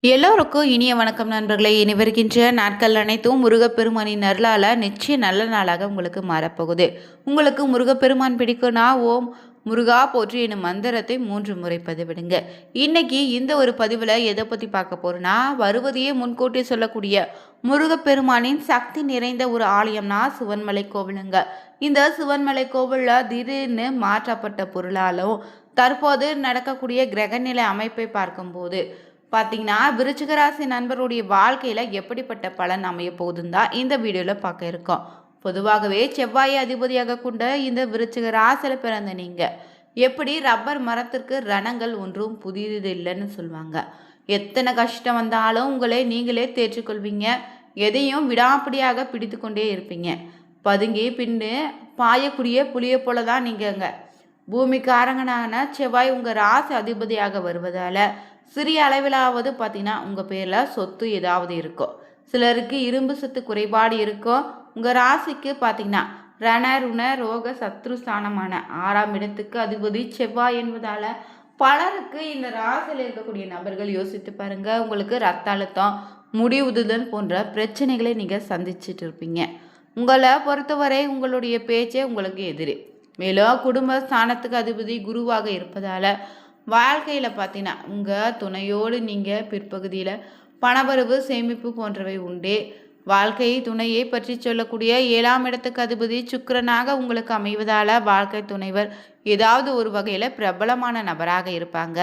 எல்லோருக்கும் இனிய வணக்கம் நண்பர்களே. இனி வருகின்ற நாட்கள் அனைத்தும் முருகப்பெருமானின் அருளால் நிச்சயம் நல்ல நாளாக உங்களுக்கு மாறப்போகுது. உங்களுக்கு முருகப்பெருமான் பிடிக்கும்னா ஓம் முருகா போற்றி என்னும் மந்திரத்தை 3 முறை பதிவிடுங்க. இன்னைக்கு இந்த ஒரு பதிவில் எதை பற்றி பார்க்க போறோம்னா, வருவதையே முன்கூட்டி சொல்லக்கூடிய முருகப்பெருமானின் சக்தி நிறைந்த ஒரு ஆலயம்னா சிவன்மலை கோவிலுங்க. இந்த சிவன்மலை கோவிலில் திடீர்னு மாற்றப்பட்ட பொருளாலும் தற்போது நடக்கக்கூடிய கிரகநிலை அமைப்பை பார்க்கும்போது பார்த்தீங்கன்னா, விருச்சிக ராசி நண்பருடைய வாழ்க்கையில் எப்படிப்பட்ட பலன் அமைய போகுதுன்னு தான் இந்த வீடியோவில் பார்க்க இருக்கோம். பொதுவாகவே செவ்வாயை அதிபதியாக கொண்ட இந்த விருச்சிக ராசியில் பிறந்த நீங்கள் எப்படி ரப்பர் மரத்திற்கு ரணங்கள் ஒன்றும் புதியது இல்லைன்னு சொல்லுவாங்க. எத்தனை கஷ்டம் வந்தாலும் உங்களை நீங்களே தேர்ச்சிக்கொள்வீங்க. எதையும் விடாப்படியாக பிடித்து கொண்டே இருப்பீங்க. பதுங்கி பின்னு பாயக்கூடிய புளியை போல தான் நீங்கங்க. பூமிக்காரங்கனான செவ்வாய் உங்கள் ராசி அதிபதியாக வருவதால் சிறிய அளவிலாவது பார்த்தீங்கன்னா உங்கள் பேரில் சொத்து ஏதாவது இருக்கும். சிலருக்கு இரும்பு சத்து குறைபாடு இருக்கும். உங்கள் ராசிக்கு பார்த்தீங்கன்னா ரண ரோக சத்ரு ஸ்தானமான 6ஆம் இடத்துக்கு அதிபதி செவ்வாய் என்பதால் பலருக்கு இந்த ராசியில் இருக்கக்கூடிய நபர்கள் யோசித்து பாருங்க, உங்களுக்கு ரத்த அழுத்தம், முடி உதுதல் போன்ற பிரச்சனைகளை நீங்கள் சந்திச்சுட்டு இருப்பீங்க. உங்களை பொறுத்தவரை உங்களுடைய பேச்சே உங்களுக்கு எதிரி. மேலும் குடும்ப ஸ்தானத்துக்கு அதிபதி குருவாக இருப்பதால் வாழ்க்கையில் பார்த்தீங்கன்னா உங்கள் துணையோடு நீங்கள் பிற்பகுதியில் பணவரவு சேமிப்பு போன்றவை உண்டு. வாழ்க்கை துணையை பற்றி சொல்லக்கூடிய 7ஆம் இடத்துக்கு அதிபதி சுக்கிரனாக உங்களுக்கு அமைவதால் வாழ்க்கை துணைவர் ஏதாவது ஒரு வகையில் பிரபலமான நபராக இருப்பாங்க.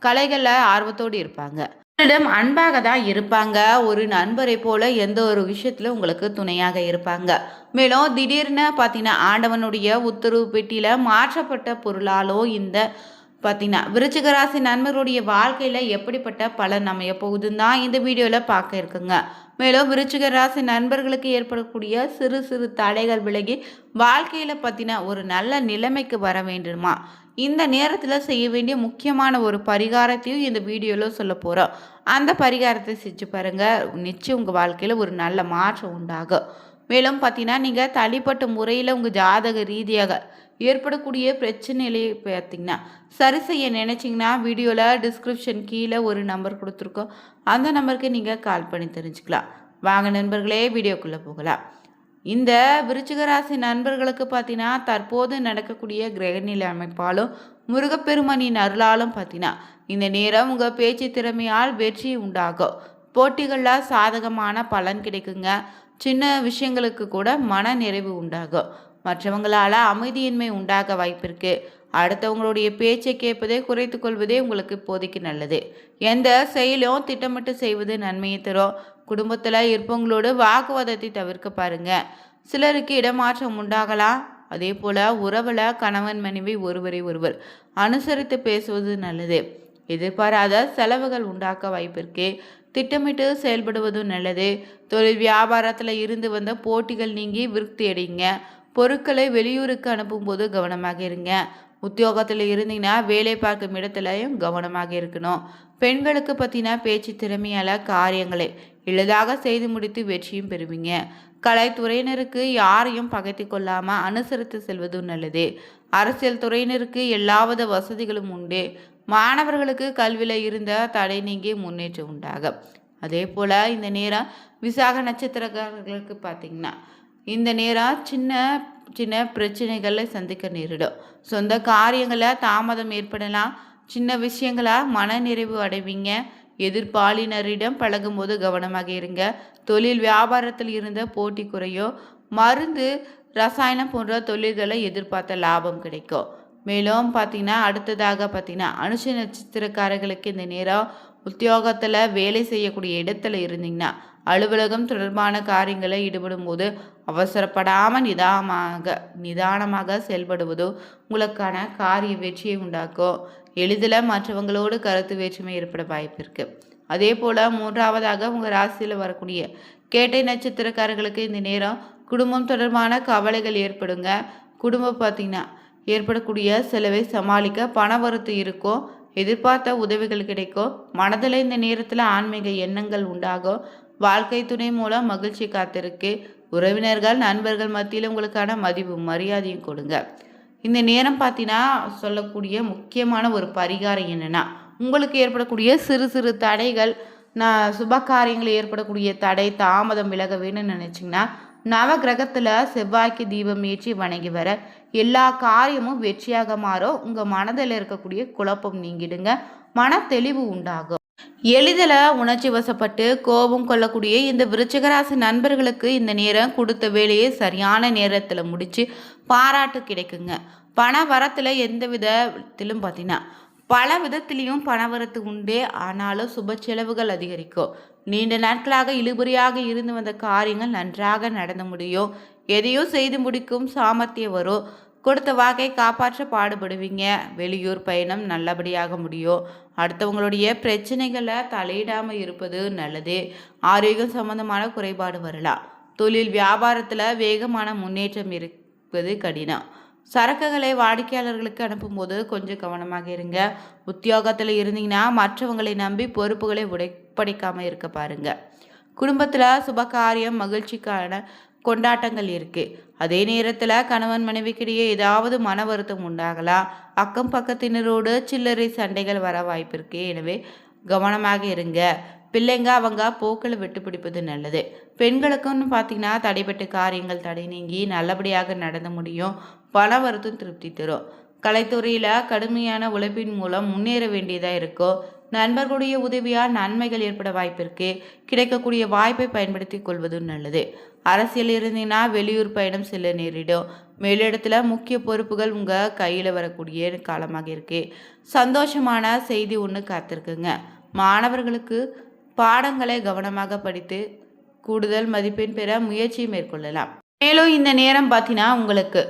கலைகளில் ஆர்வத்தோடு இருப்பாங்க. உங்களிடம் அன்பாக தான் இருப்பாங்க. ஒரு நண்பரை போல எந்த ஒரு விஷயத்தில் உங்களுக்கு துணையாக இருப்பாங்க. மேலும் திடீர்னு பார்த்தீங்கன்னா ஆண்டவனுடைய உத்தரவு பெட்டியில் மாற்றப்பட்ட பொருளாலோ இந்த பார்த்தீங்கன்னா விருச்சிக ராசி நண்பர்களுடைய வாழ்க்கையில் எப்படிப்பட்ட பலன் அமைய போகுதுன்னு தான் இந்த வீடியோவில் பார்க்க இருக்குங்க. மேலும் விருச்சிக ராசி நண்பர்களுக்கு ஏற்படக்கூடிய சிறு சிறு தடைகள் விலகி வாழ்க்கையில் பார்த்தீங்கன்னா ஒரு நல்ல நிலைமைக்கு வர வேண்டுமா, இந்த நேரத்தில் செய்ய வேண்டிய முக்கியமான ஒரு பரிகாரத்தையும் இந்த வீடியோவில் சொல்ல போகிறோம். அந்த பரிகாரத்தை செஞ்சு பாருங்கள், நிச்சயம் உங்கள் வாழ்க்கையில் ஒரு நல்ல மாற்றம் உண்டாகும். மேலும் பார்த்தீங்கன்னா நீங்கள் தனிப்பட்ட முறையில் உங்கள் ஜாதக ரீதியாக ஏற்படக்கூடிய பிரச்சனையிலே பார்த்தீங்கன்னா சரி செய்ய நினச்சிங்கன்னா வீடியோவில் டிஸ்கிரிப்ஷன் கீழே ஒரு நம்பர் கொடுத்துருக்கோம். அந்த நம்பருக்கு நீங்கள் கால் பண்ணி தெரிஞ்சுக்கலாம். வாங்க நண்பர்களே, வீடியோக்குள்ளே போகலாம். இந்த விருச்சிக ராசி நண்பர்களுக்கு பார்த்தீங்கன்னா தற்போது நடக்கக்கூடிய கிரகநிலை அமைப்பாலும் முருகப்பெருமானின் அருளாலும் பார்த்தீங்கன்னா இந்த நேரம் உங்கள் பேச்சு திறமையால் வெற்றி உண்டாகும். போட்டிகளில் சாதகமான பலன் கிடைக்குங்க. சின்ன விஷயங்களுக்கு கூட மன நிறைவு உண்டாகும். மற்றவங்களால் அமைதியின்மை உண்டாக வாய்ப்பிருக்கு. அடுத்தவங்களுடைய பேச்சை கேட்பதை குறைத்து கொள்வதே உங்களுக்கு இப்போதைக்கு நல்லது. எந்த செயலும் திட்டமிட்டு செய்வது நன்மையை தரும். குடும்பத்தில் இருப்பவங்களோடு வாக்குவாதத்தை தவிர்க்க பாருங்க. சிலருக்கு இடமாற்றம் உண்டாகலாம். அதே போல் உறவில் கணவன் மனைவி ஒருவரை ஒருவர் அனுசரித்து பேசுவது நல்லது. எதிர்பாராத செலவுகள் உண்டாக்க வாய்ப்பிருக்கு. திட்டமிட்டு செயல்படுவதும் நல்லது. தொழில் வியாபாரத்தில் இருந்து வந்த போட்டிகள் நீங்கி விருத்தி அடைங்க. பொருட்களை வெளியூருக்கு அனுப்பும்போது கவனமாக இருங்க. உத்தியோகத்தில் இருந்தீங்கன்னா வேலை பார்க்கும் இடத்துலையும் கவனமாக இருக்கணும். பெண்களுக்கு பற்றினா பேச்சு திறமையால் காரியங்களை எளிதாக செய்து முடித்து வெற்றியும் பெறுவீங்க. கலைத்துறையினருக்கு யாரையும் பகைத்து கொள்ளாமல் அனுசரித்து செல்வதும் நல்லது. அரசியல் துறையினருக்கு எல்லாவித வசதிகளும் உண்டு. மாணவர்களுக்கு கல்வியில் இருந்த தடை நீங்கி முன்னேற்றம் உண்டாகும். அதே போல் இந்த நேரம் விசாக நட்சத்திரக்காரர்களுக்கு பார்த்திங்கன்னா இந்த நேரம் சின்ன சின்ன பிரச்சனைகளை சந்திக்க நேரிடும். சொந்த காரியங்களை தாமதம் ஏற்படலாம். சின்ன விஷயங்களாக மன நிறைவு அடைவீங்க. எதிர்ப்பாளினரிடம் பழகும்போது கவனமாக இருங்க. தொழில் வியாபாரத்தில் இருந்த போட்டி குறையோ. மருந்து ரசாயனம் போன்ற தொழில்களை எதிர்பார்த்த லாபம் கிடைக்கும். மேலும் பார்த்தீங்கன்னா அடுத்ததாக பார்த்தீங்கன்னா அனுஷ நட்சத்திரக்காரர்களுக்கு இந்த நேரம் உத்தியோகத்தில் வேலை செய்யக்கூடிய இடத்துல இருந்தீங்கன்னா அலுவலகம் தொடர்பான காரியங்களை ஈடுபடும் போது அவசரப்படாமல் நிதானமாக செயல்படுவதோ உங்களுக்கான காரிய வெற்றியை உண்டாக்கும். எளிதில் மற்றவங்களோடு கருத்து வேற்றுமை ஏற்பட வாய்ப்பு இருக்குது. அதே போல் 3ஆவதாக உங்கள் ராசியில் வரக்கூடிய கேட்டை நட்சத்திரக்காரர்களுக்கு இந்த நேரம் குடும்பம் தொடர்பான கவலைகள் ஏற்படுங்க. குடும்பம் பார்த்திங்கன்னா ஏற்படக்கூடிய செலவை சமாளிக்க பண வரத்து இருக்கும். எதிர்பார்த்த உதவிகள் கிடைக்கும். மனதில் இந்த நேரத்தில் ஆன்மீக எண்ணங்கள் உண்டாகும். வாழ்க்கை துணை மூலம் மகிழ்ச்சி காத்திருக்கு. உறவினர்கள் நண்பர்கள் மத்தியில் உங்களுக்கான மதிப்பு மரியாதையும் கொடுங்க. இந்த நேரம் பார்த்தீங்கன்னா சொல்லக்கூடிய முக்கியமான ஒரு பரிகாரம் என்னென்னா, உங்களுக்கு ஏற்படக்கூடிய சிறு சிறு தடைகள் சுப காரியங்களில் ஏற்படக்கூடிய தடை தாமதம் விலக வேணும்னு நினச்சிங்கன்னா நவ கிரகத்தில் செவ்வாய்க்கு தீபம் ஏற்றி வணங்கி வர எல்லா காரியமும் வெற்றியாக மாறும். உங்கள் மனதில் இருக்கக்கூடிய குழப்பம் நீங்கிடுங்க, மன தெளிவு உண்டாகும். எளிதில் உணர்ச்சி வசப்பட்டு கோபம் கொள்ளக்கூடிய இந்த விருச்சிகராசி நண்பர்களுக்கு இந்த நேரம் கொடுத்த வேலையை சரியான நேரத்தில் முடித்து பாராட்டு கிடைக்குங்க. பண வரத்தில் எந்த விதத்திலும் பார்த்தீங்கன்னா பல விதத்திலையும் பணவரத்து உண்டே, ஆனாலும் சுப செலவுகள் அதிகரிக்கும். நீண்ட நாட்களாக இழுபறியாக இருந்து வந்த காரியங்கள் நன்றாக நடந்து முடியும். எதையும் செய்து முடிக்கும் சாமர்த்தியம் வரும். கொடுத்த வாக்கை காப்பாற்ற பாடுபடுவீங்க. வெளியூர் பயணம் நல்லபடியாக முடியும். அடுத்தவங்களுடைய பிரச்சனைகளை தலையிடாமல் இருப்பது நல்லது. ஆரோக்கியம் சம்பந்தமான குறைபாடு வரலாம். தொழில் வியாபாரத்தில் வேகமான முன்னேற்றம் இருப்பது கடினம். சரக்குகளை வாடிக்கையாளர்களுக்கு அனுப்பும்போது கொஞ்சம் கவனமாக இருங்க. உத்தியோகத்தில் இருந்தீங்கன்னா மற்றவங்களை நம்பி பொறுப்புகளை உடைப்படைக்காமல் இருக்க பாருங்க. குடும்பத்தில் சுபகாரியம் மகிழ்ச்சிக்கான கொண்டாட்டங்கள் இருக்கு. அதே நேரத்தில் கணவன் மனைவிக்கிடையே ஏதாவது மன வருத்தம் உண்டாகலாம். அக்கம் பக்கத்தினரோடு சில்லறை சண்டைகள் வர வாய்ப்பு இருக்கு. எனவே கவனமாக இருங்க. பிள்ளைங்க அவங்க போக்கில் விட்டு பிடிப்பது நல்லது. பெண்களுக்குன்னு பார்த்தீங்கன்னா தடைப்பட்ட காரியங்கள் தடை நீங்கி நல்லபடியாக நடந்து முடியும். பண வருத்தம் திருப்தி தரும். கலைத்துறையில் கடுமையான உழைப்பின் மூலம் முன்னேற வேண்டியதாக இருக்கும். நண்பர்களுடைய உதவியால் நன்மைகள் ஏற்பட வாய்ப்பு இருக்கு. கிடைக்கக்கூடிய வாய்ப்பை பயன்படுத்தி கொள்வதும் நல்லது. அரசியல் இருந்தீங்கன்னா வெளியூர் பயணம் செல்ல நேரிடும். மேலிடத்துல முக்கிய பொறுப்புகள் உங்கள் கையில் வரக்கூடிய காலமாக இருக்கு. சந்தோஷமான செய்தி ஒன்று காத்திருக்குங்க. மாணவர்களுக்கு பாடங்களை கவனமாக படித்து கூடுதல் மதிப்பெண் பெற முயற்சி மேற்கொள்ளலாம். மேலும் இந்த நேரம் பார்த்தீங்கன்னா உங்களுக்கு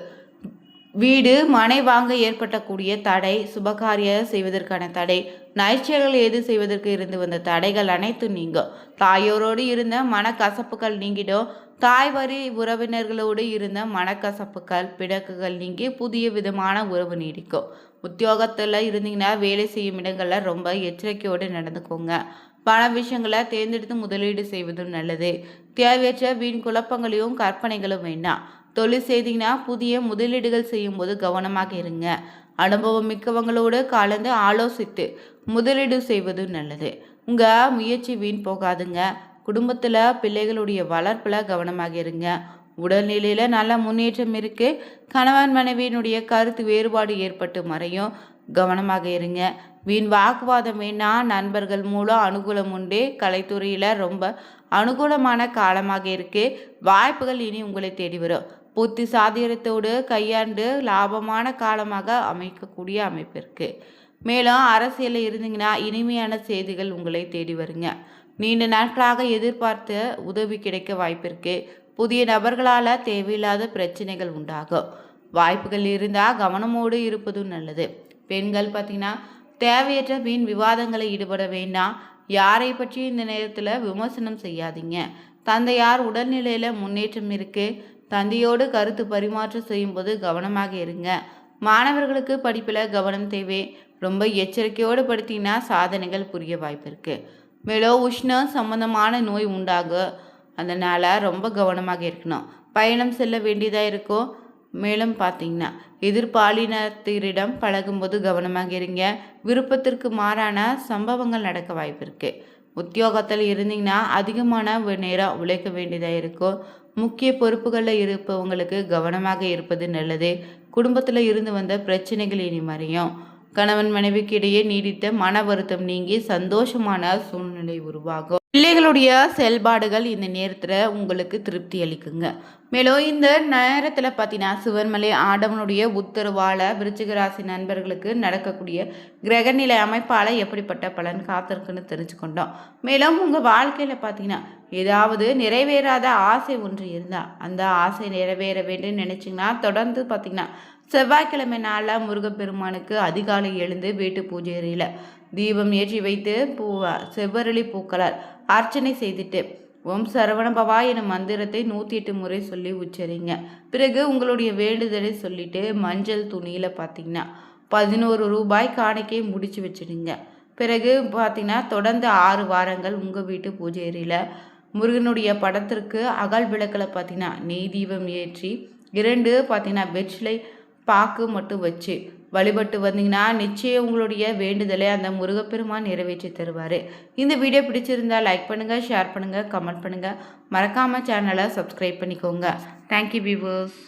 வீடு மனை வாங்க ஏற்பட்டக்கூடிய தடை, சுபகாரிய செய்வதற்கான தடை, நைச்சல்கள் ஏது செய்வதற்கு இருந்து வந்த தடைகள் அனைத்தும் நீங்கும். தாயோரோடு இருந்த மனக்கசப்புகள் நீங்கிடும். தாய் வரி உறவினர்களோடு இருந்த மனக்கசப்புகள் பிணக்குகள் நீங்கி புதிய விதமான உறவு நீடிக்கும். உத்தியோகத்தில் இருந்தீங்கன்னா வேலை செய்யும் இடங்களில் ரொம்ப எச்சரிக்கையோடு நடந்துக்கோங்க. பண விஷயங்களை தேர்ந்தெடுத்து முதலீடு செய்வதும் நல்லது. தேவையற்ற வீண் குழப்பங்களையும் கற்பனைகளும் வேண்டாம். தொழில் செய்தீங்கன்னா புதிய முதலீடுகள் செய்யும் போது கவனமாக இருங்க. அனுபவம் மிக்கவங்களோடு கலந்து ஆலோசித்து முதலீடு செய்வதும் நல்லது. உங்கள் முயற்சி வீண் போகாதுங்க. குடும்பத்தில் பிள்ளைகளுடைய வளர்ப்பில் கவனமாக இருங்க. உடல்நிலையில் நல்ல முன்னேற்றம் இருக்குது. கணவன் மனைவியினுடைய கருத்து வேறுபாடு ஏற்பட்டு மறையும். கவனமாக இருங்க. வீண் வாக்குவாதம் வேணா. நண்பர்கள் மூலம் அனுகூலம் உண்டு. கலைத்துறையில் ரொம்ப அனுகூலமான காலமாக இருக்குது. வாய்ப்புகள் இனி உங்களை தேடி வரும். புத்தி சாதியத்தோடு கையாண்டு லாபமான காலமாக அமைக்கக்கூடிய அமைப்பு இருக்குது. மேலும் அரசியலில் இருந்தீங்கன்னா இனிமையான செய்திகள் உங்களை தேடி வருங்க. நீண்ட நாட்களாக எதிர்பார்த்த உதவி கிடைக்க வாய்ப்பு இருக்குது. புதிய நபர்களால் தேவையில்லாத பிரச்சனைகள் உண்டாகும். வாய்ப்புகள் இருந்தால் கவனமோடு இருப்பதும் நல்லது. பெண்கள் பார்த்திங்கன்னா தேவையற்ற வீண் விவாதங்களை ஈடுபட வேண்டாம். யாரை பற்றி இந்த நேரத்தில் விமர்சனம் செய்யாதீங்க. தந்தையார் உடல்நிலையில் முன்னேற்றம் இருக்குது. தந்தையோடு கருத்து பரிமாற்றம் செய்யும்போது கவனமாக இருங்க. மாணவர்களுக்கு படிப்பில் கவனம் தேவை. ரொம்ப எச்சரிக்கையோடு படுத்திங்கன்னா சாதனைகள் புரிய வாய்ப்பு இருக்குது. மேலும் உஷ்ணம் சம்பந்தமான நோய் உண்டாகும். அதனால் ரொம்ப கவனமாக இருக்கணும். பயணம் செல்ல வேண்டியதாக இருக்கும். மேலும் பார்த்தீங்கன்னா எதிர்பாலினத்திரிடம் பழகும்போது கவனமாக இருங்க. விருப்பத்திற்கு மாறான சம்பவங்கள் நடக்க வாய்ப்பு இருக்குது. உத்தியோகத்தில் இருந்தீங்கன்னா அதிகமான நேரம் உழைக்க வேண்டியதாக இருக்கும். முக்கிய பொறுப்புகளில் இருப்பவங்களுக்கு கவனமாக இருப்பது நல்லது. குடும்பத்தில் இருந்து வந்த பிரச்சனைகள் இனி மறையும். கணவன் மனைவிக்கு இடையே நீடித்த மன வருத்தம் நீங்கி சந்தோஷமான சூழ்நிலை உருவாகும். பிள்ளைகளுடைய செயல்பாடுகள் இந்த நேரத்தில் உங்களுக்கு திருப்தி அளிக்குங்க. மேலும் இந்த நேரத்தில் பார்த்தீங்கன்னா சிவன்மலை ஆண்டவனுடைய உத்தரவால் விருச்சிக ராசி நண்பர்களுக்கு நடக்கக்கூடிய கிரகநிலை அமைப்பால் எப்படிப்பட்ட பலன் காத்திருக்குன்னு தெரிஞ்சுக்கொண்டோம். மேலும் உங்கள் வாழ்க்கையில் பார்த்தீங்கன்னா ஏதாவது நிறைவேறாத ஆசை ஒன்று இருந்தால் அந்த ஆசை நிறைவேற வேண்டும் நினச்சிங்கன்னா தொடர்ந்து பார்த்தீங்கன்னா செவ்வாய்க்கிழமை நாளில் முருகப்பெருமானுக்கு அதிகாலை எழுந்து வீட்டு பூஜை அறையில் தீபம் ஏற்றி வைத்து செவ்வரளி பூக்களால் அர்ச்சனை செய்துட்டு ஓம் சரவணபவா எனும் மந்திரத்தை 108 முறை சொல்லி உச்சரிங்க. பிறகு உங்களுடைய வேண்டுதலை சொல்லிட்டு மஞ்சள் துணியில் பார்த்தீங்கன்னா 11 ரூபாய் காணிக்கை முடிச்சு வச்சுடுங்க. பிறகு பார்த்தீங்கன்னா தொடர்ந்து 6 வாரங்கள் உங்கள் வீட்டு பூஜை அறையில் முருகனுடைய படத்திற்கு அகல் விளக்கில் பார்த்தீங்கன்னா நெய் தீபம் ஏற்றி 2 பார்த்தீங்கன்னா வெற்றிலை பாக்கு மட்டும் வச்சு வழிபட்டு வந்தீங்கன்னா நிச்சயம் உங்களுடைய வேண்டுதலை அந்த முருகப்பெருமான் நிறைவேற்றி தருவார். இந்த வீடியோ பிடிச்சிருந்தால் லைக் பண்ணுங்கள், ஷேர் பண்ணுங்கள், கமெண்ட் பண்ணுங்கள். மறக்காமல் சேனலை சப்ஸ்கிரைப் பண்ணிக்கோங்க. Thank you viewers.